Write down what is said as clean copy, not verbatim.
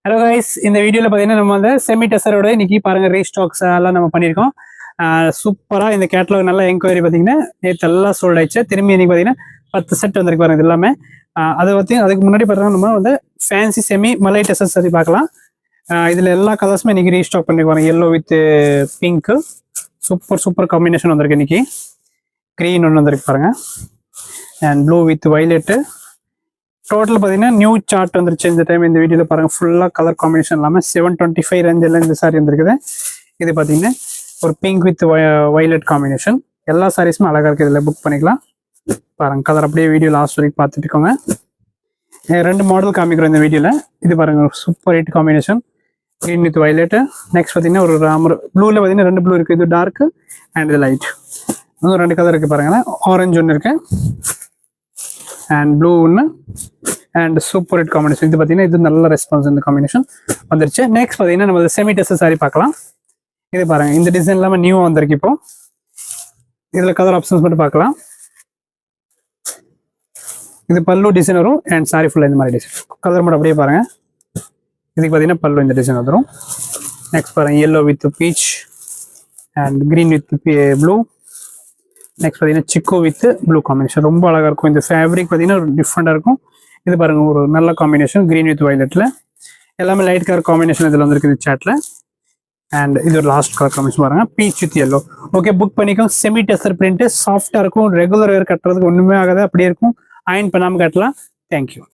Hello guys, இந்த வீடியோவில் பார்த்தீங்கன்னா நம்ம வந்து செமி டெசரோட இன்னைக்கு பாருங்க ரீஸ்டாக்ஸ் எல்லாம் நம்ம பண்ணியிருக்கோம். சூப்பராக இந்த கேட்டலாக் நல்லா என்கொயரி பார்த்தீங்கன்னா நேற்று எல்லாம் சோல்ட் ஆயிடுச்சு. திரும்பி இன்னைக்கு பார்த்தீங்கன்னா 10 செட் வந்திருக்கு பாருங்க. இது எல்லாமே அதை பற்றி அதுக்கு முன்னாடி பார்த்தீங்கன்னா நம்ம வந்து ஃபேன்சி செமி மலை டெசர்ஸ் பற்றி பார்க்கலாம். இதில் எல்லா கலர்ஸுமே இன்னைக்கு ரீஸ்டாக் பண்ணிருக்காங்க. Yellow with pink super combination வந்திருக்கு. இன்னைக்கு க்ரீன் ஒன்று வந்திருக்கு பாருங்க, அண்ட் ப்ளூ வித் வைலெட்டு. டோட்டல் பார்த்தீங்கன்னா நியூ சார்ட் வந்துருச்சு இந்த டைம். இந்த வீடியோவில் பாருங்க, ஃபுல்லாக கலர் காம்பினேஷன் இல்லாமல் 725 ரேஞ்சில் இந்த சாரி வந்துருக்குது. இது பார்த்தீங்கன்னா ஒரு பிங்க் வித் வைலட் காம்பினேஷன். எல்லா சாரீஸுமே அழகாக இருக்குது. இதில் புக் பண்ணிக்கலாம் பாருங்க. கலர் அப்படியே வீடியோ லாஸ்ட் வரைக்கும் பார்த்துட்டு இருக்கோங்க. 2 மாடல் காமிக்கிறோம் இந்த வீடியோவில். இது பாருங்க, super hit combination, green with violet. Next பார்த்தீங்கன்னா ஒரு ராமர் ப்ளூவில் பார்த்தீங்கன்னா 2 ப்ளூ இருக்குது. இது டார்க்கு அண்ட் இது லைட். இன்னும் 2 கலர் இருக்குது பாருங்களேன். ஆரஞ்சு ஒன்று இருக்கு அண்ட் ப்ளூ ஒன்று அண்ட் சூப்பர் ஹிட் காம்பினேஷன். இது பார்த்தீங்கன்னா இது நல்ல ரெஸ்பான்ஸ் இந்த காம்பினேஷன் வந்துருச்சு. நெக்ஸ்ட் பார்த்தீங்கன்னா நம்ம செமி டெஸ்ட் சாரி பார்க்கலாம். இது பாருங்க, இந்த டிசைன் இல்லாமல் நியூவாக வந்திருக்கு. இப்போ இதில் கலர் ஆப்ஷன்ஸ் மட்டும் பார்க்கலாம். இது பல்லு டிசைன் வரும் அண்ட் சாரி ஃபுல்லாக இந்த மாதிரி டிசைன். கலர் மட்டும் அப்படியே பாருங்க. இதுக்கு பார்த்தீங்கன்னா பல்லு இந்த டிசைன் வந்துடும். நெக்ஸ்ட் பாருங்க, yellow with beach and green with blue. Next பார்த்தீங்கன்னா சிக்கோ வித் ப்ளூ காம்பினேஷன். ரொம்ப அழகாக இருக்கும். இந்த ஃபேப்ரிக் பார்த்தீங்கன்னா ஒரு டிஃப்ரெண்டாக இருக்கும். இது பாருங்க, ஒரு நல்ல காம்பினேஷன் கிரீன் வித் வைலட்டில். எல்லாமே லைட் கலர் காம்பினேஷன் இதில் வந்துருக்கு இந்த சாட்டில். அண்ட் இது ஒரு லாஸ்ட் கலர் காம்பினேஷன் பாருங்க, beach with yellow. Okay, book பண்ணிக்கோ. செமி டெஸ்டர் பிரிண்ட் சாஃப்டாக இருக்கும். ரெகுலர் வேர் கட்டுறதுக்கு ஒன்றுமே ஆகாது, அப்படியே இருக்கும். அயன் பண்ணாமல் கட்டலாம். தேங்க்யூ.